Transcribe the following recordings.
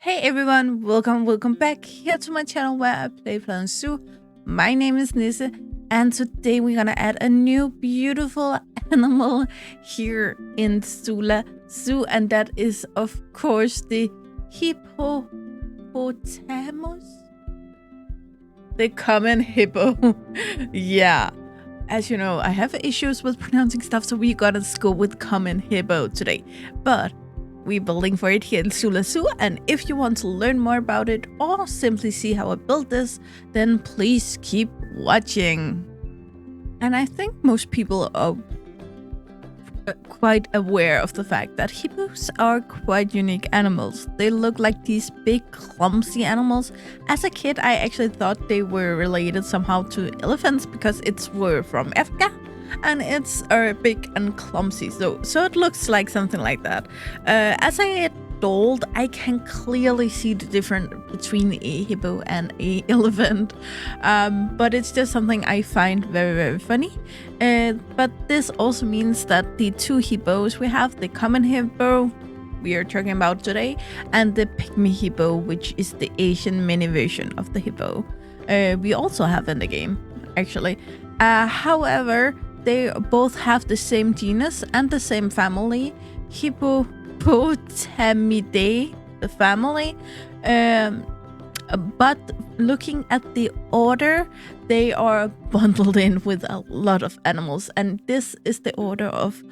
Hey everyone, welcome back here to my channel where I play Planet Zoo. My name is Nisse, and today we're gonna add a new beautiful animal here in Tzula Zoo, and that is of course the hippopotamus, the common hippo. Yeah, as you know, I have issues with pronouncing stuff, so we gotta go with common hippo today. But we're building for it here in Tzula Zoo, and if you want to learn more about it or simply see how I built this, then please keep watching. And I think most people are quite aware of the fact that hippos are quite unique animals. They look like these big clumsy animals. As a kid, I actually thought they were related somehow to elephants because were from Africa. And it's big and clumsy, so it looks like something like that. As I get old, I can clearly see the difference between a hippo and a elephant, but it's just something I find very funny. But this also means that the two hippos we have, the common hippo we are talking about today, and the pygmy hippo, which is the Asian mini version of the hippo, we also have in the game actually. However, they both have the same genus and the same family, Hippopotamidae, the family. But looking at the order, they are bundled in with a lot of animals, and this is the order of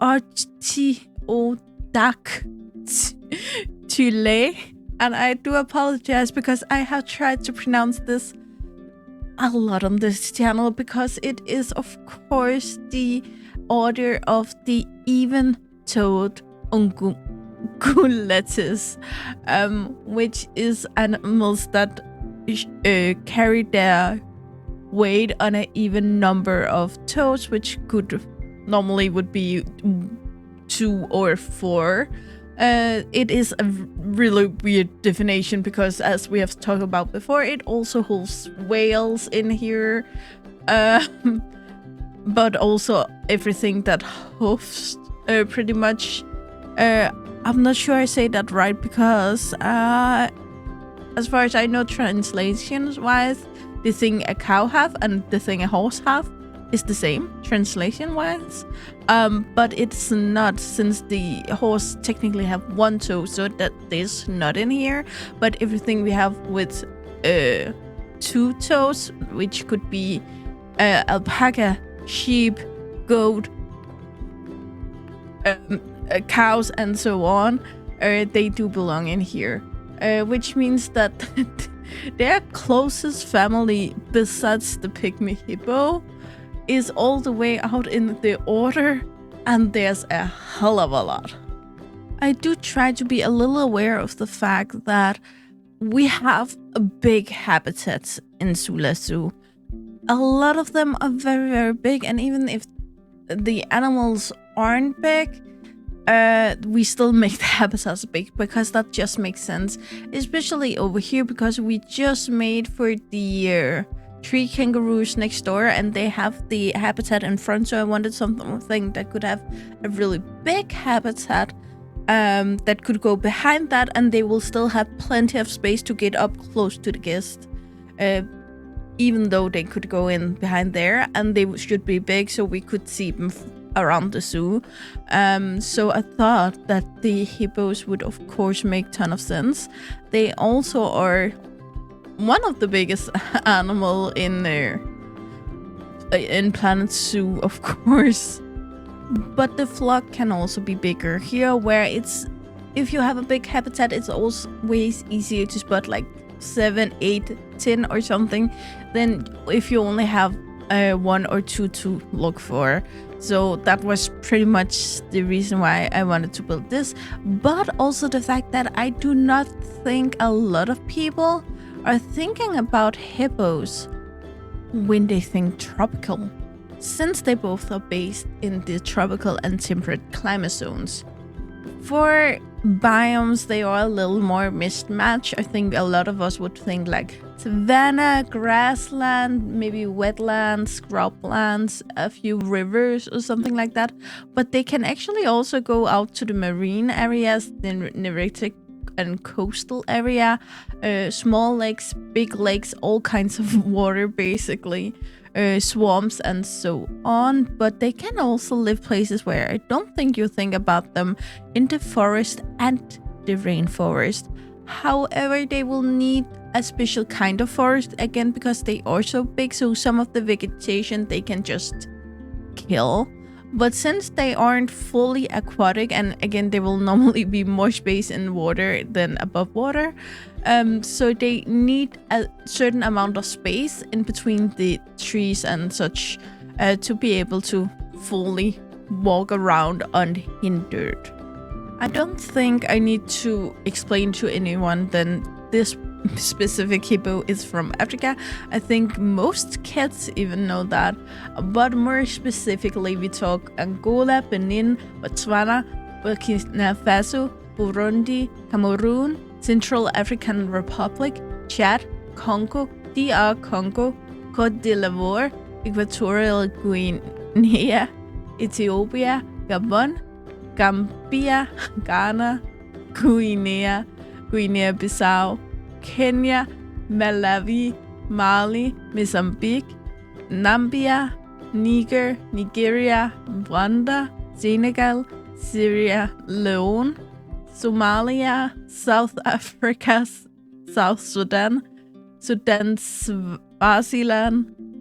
Artiodactylae. And I do apologize because I have tried to pronounce this a lot on this channel, because it is of course the order of the even-toed ungulates, which is animals that carry their weight on an even number of toes, which normally would be 2 or 4. It is a really weird definition because, as we have talked about before, it also holds whales in here, but also everything that hoofs, pretty much. I'm not sure I say that right because, as far as I know, translations-wise, the thing a cow have and the thing a horse have is the same translation-wise, but it's not, since the horse technically have 1 toe, so that is not in here. But everything we have with 2 toes, which could be alpaca, sheep, goat, cows, and so on, they do belong in here, which means that their closest family besides the pygmy hippo is all the way out in the order, and there's a hell of a lot. I do try to be a little aware of the fact that we have a big habitats in Tzula Zoo. A lot of them are very big, and even if the animals aren't big, we still make the habitats big because that just makes sense, especially over here because we just made for the tree kangaroos next door, and they have the habitat in front, so I wanted something that could have a really big habitat that could go behind that, and they will still have plenty of space to get up close to the guest, even though they could go in behind there, and they should be big so we could see them around the zoo. So I thought that the hippos would of course make ton of sense. They also are one of the biggest animal in there in Planet Zoo, of course, but the flock can also be bigger here, where if you have a big habitat, it's always easier to spot like 7, 8, 10 or something than if you only have 1 or 2 to look for. So that was pretty much the reason why I wanted to build this, but also the fact that I do not think a lot of people are thinking about hippos when they think tropical, since they both are based in the tropical and temperate climate zones. For biomes, they are a little more mismatched. I think a lot of us would think like savanna, grassland, maybe wetlands, scrublands, a few rivers or something like that. But they can actually also go out to the marine areas, the Neretic and coastal area, small lakes, big lakes, all kinds of water basically, swamps and so on. But they can also live places where I don't think you think about them, in the forest and the rainforest. However, they will need a special kind of forest again because they are so big, so some of the vegetation they can just kill. But since they aren't fully aquatic, and again there will normally be more space in water than above water, so they need a certain amount of space in between the trees and such to be able to fully walk around unhindered. I don't think I need to explain to anyone that this specific hippo is from Africa. I think most kids even know that. But more specifically, we talk Angola, Benin, Botswana, Burkina Faso, Burundi, Cameroon, Central African Republic, Chad, Congo, DR Congo, Côte d'Ivoire, Equatorial Guinea, Ethiopia, Gabon, Gambia, Ghana, Guinea-Bissau, Kenya, Malawi, Mali, Mozambique, Namibia, Niger, Nigeria, Rwanda, Senegal, Sierra Leone, Somalia, South Africa, South Sudan, Swaziland,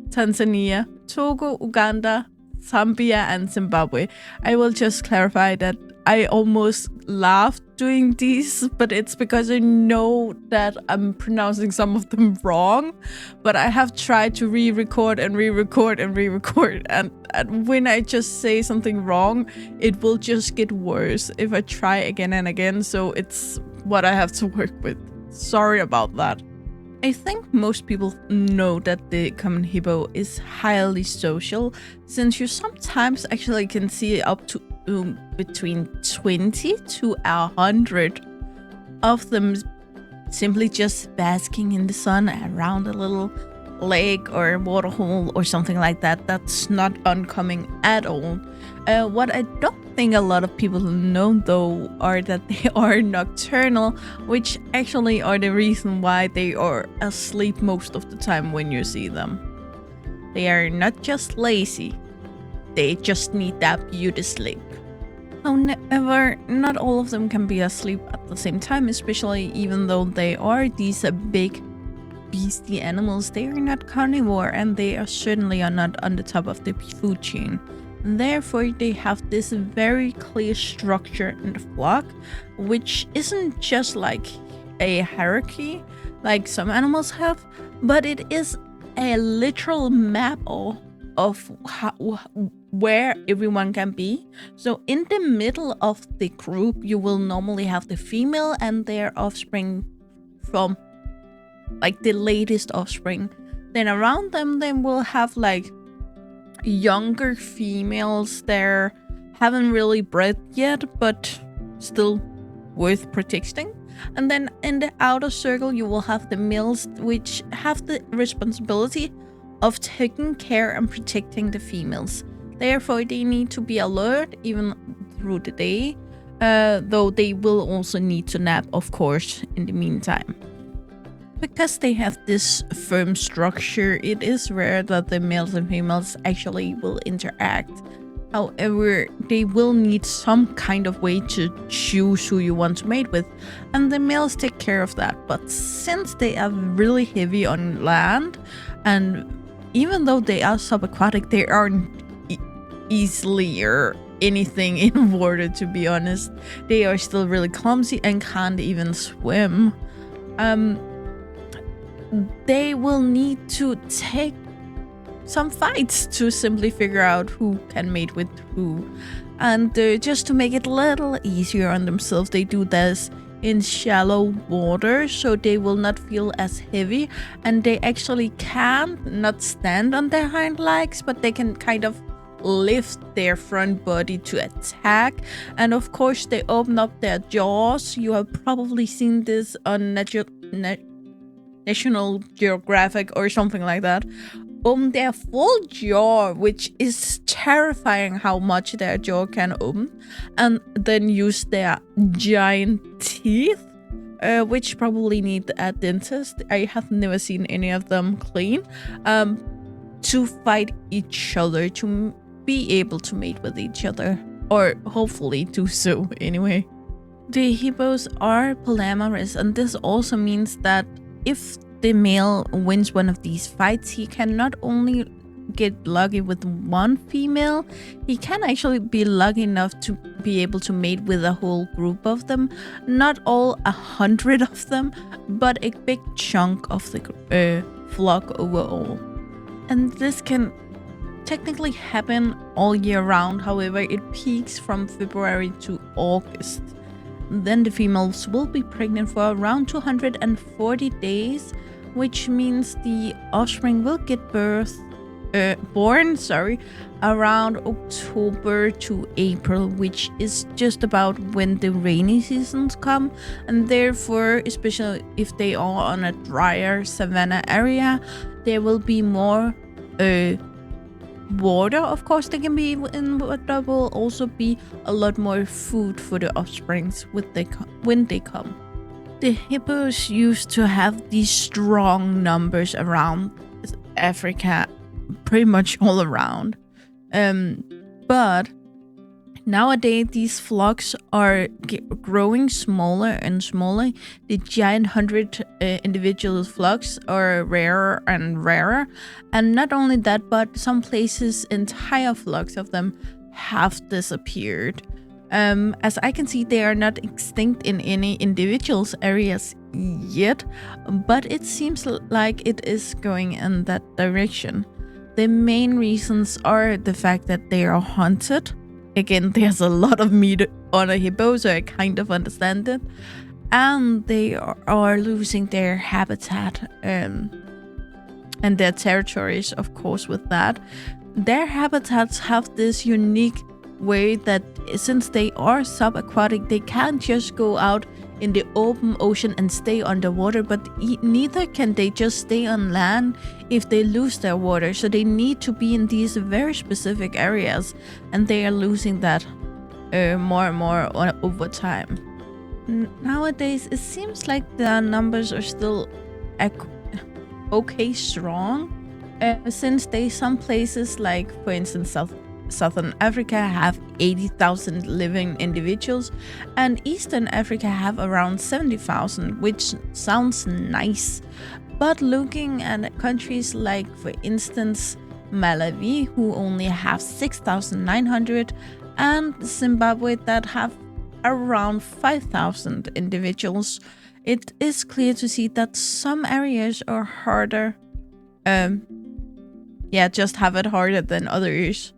Tanzania, Togo, Uganda, Zambia, and Zimbabwe. I will just clarify that I almost laughed doing these, but it's because I know that I'm pronouncing some of them wrong. But I have tried to re-record, and when I just say something wrong, it will just get worse if I try again and again. So it's what I have to work with. Sorry about that. I think most people know that the common hippo is highly social, since you sometimes actually can see up to between 20 to 100 of them simply just basking in the sun around a little lake or waterhole or something like that. That's not uncommon at all. What I don't think a lot of people know though are that they are nocturnal, which actually are the reason why they are asleep most of the time when you see them. They are not just lazy, they just need that beauty sleep. However, not all of them can be asleep at the same time, especially even though they are these big beastly animals. They are not carnivore, and they are certainly not on the top of the food chain. Therefore, they have this very clear structure in the flock, which isn't just like a hierarchy like some animals have, but it is a literal map of where everyone can be. So in the middle of the group, you will normally have the female and their offspring from like the latest offspring. Then around them, they will have like younger females there, haven't really bred yet, but still worth protecting. And then in the outer circle, you will have the males, which have the responsibility of taking care and protecting the females. Therefore, they need to be alert even through the day, though they will also need to nap, of course, in the meantime. Because they have this firm structure, it is rare that the males and females actually will interact. However, they will need some kind of way to choose who you want to mate with, and the males take care of that. But since they are really heavy on land, and even though they are subaquatic, they aren't easily or anything in water, to be honest. They are still really clumsy and can't even swim. They will need to take some fights to simply figure out who can mate with who. And just to make it a little easier on themselves, they do this in shallow water, so they will not feel as heavy, and they actually can not stand on their hind legs, but they can kind of lift their front body to attack. And of course, they open up their jaws. You have probably seen this on National Geographic or something like that. Open their full jaw, which is terrifying how much their jaw can open, and then use their giant teeth which probably need a dentist. I have never seen any of them clean, to fight each other, to be able to mate with each other, or hopefully do so anyway. The hippos are polyamorous, and this also means that if the male wins one of these fights, he can not only get lucky with one female, he can actually be lucky enough to be able to mate with a whole group of them. Not all 100 of them, but a big chunk of the flock overall. And this can technically happen all year round. However, it peaks from February to August. Then the females will be pregnant for around 240 days, which means the offspring will get born around October to April, which is just about when the rainy seasons come, and therefore, especially if they are on a drier savanna area, there will be more water. Of course, they can be in, but there will also be a lot more food for the offsprings when they come. The hippos used to have these strong numbers around Africa, pretty much all around. But nowadays these flocks are growing smaller and smaller. The giant 100 individual flocks are rarer and rarer. And not only that, but some places entire flocks of them have disappeared. As I can see, they are not extinct in any individuals areas yet, but it seems like it is going in that direction. The main reasons are the fact that they are hunted. Again, there's a lot of meat on a hippo, so I kind of understand it. And they are losing their habitat and their territories, of course, with that. Their habitats have this unique way that since they are subaquatic, they can't just go out in the open ocean and stay underwater, but neither can they just stay on land if they lose their water. So they need to be in these very specific areas, and they are losing that more and more over time. Nowadays, it seems like the numbers are still okay strong, since some places, like for instance Southern Africa, have 80,000 living individuals, and Eastern Africa have around 70,000, which sounds nice. But looking at countries like, for instance, Malawi, who only have 6,900, and Zimbabwe, that have around 5,000 individuals, it is clear to see that some areas are harder, just have it harder than others.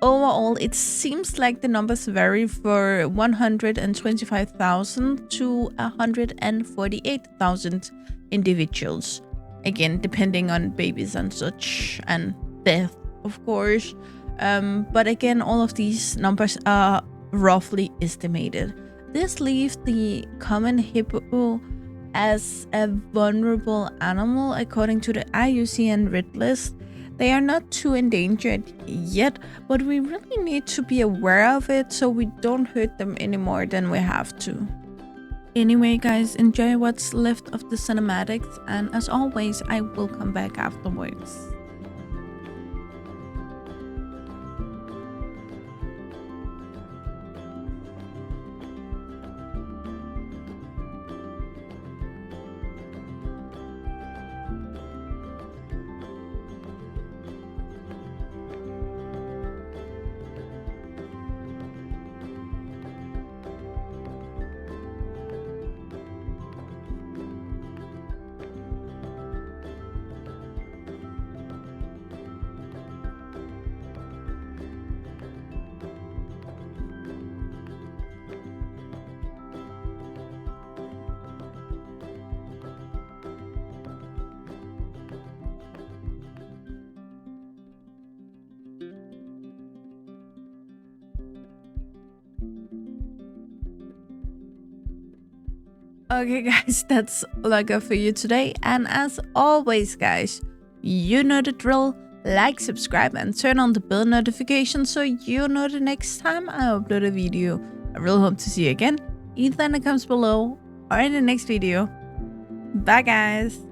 Overall, it seems like the numbers vary for 125,000 to 148,000 individuals. Again, depending on babies and such, and death, of course. But again, all of these numbers are roughly estimated. This leaves the common hippo as a vulnerable animal according to the IUCN Red List. They are not too endangered yet, but we really need to be aware of it so we don't hurt them any more than we have to. Anyway, guys, enjoy what's left of the cinematics, and as always, I will come back afterwards. Okay, guys, that's all I got for you today. And as always, guys, you know the drill. Like, subscribe, and turn on the bell notification so you know the next time I upload a video. I really hope to see you again, either in the comments below or in the next video. Bye guys!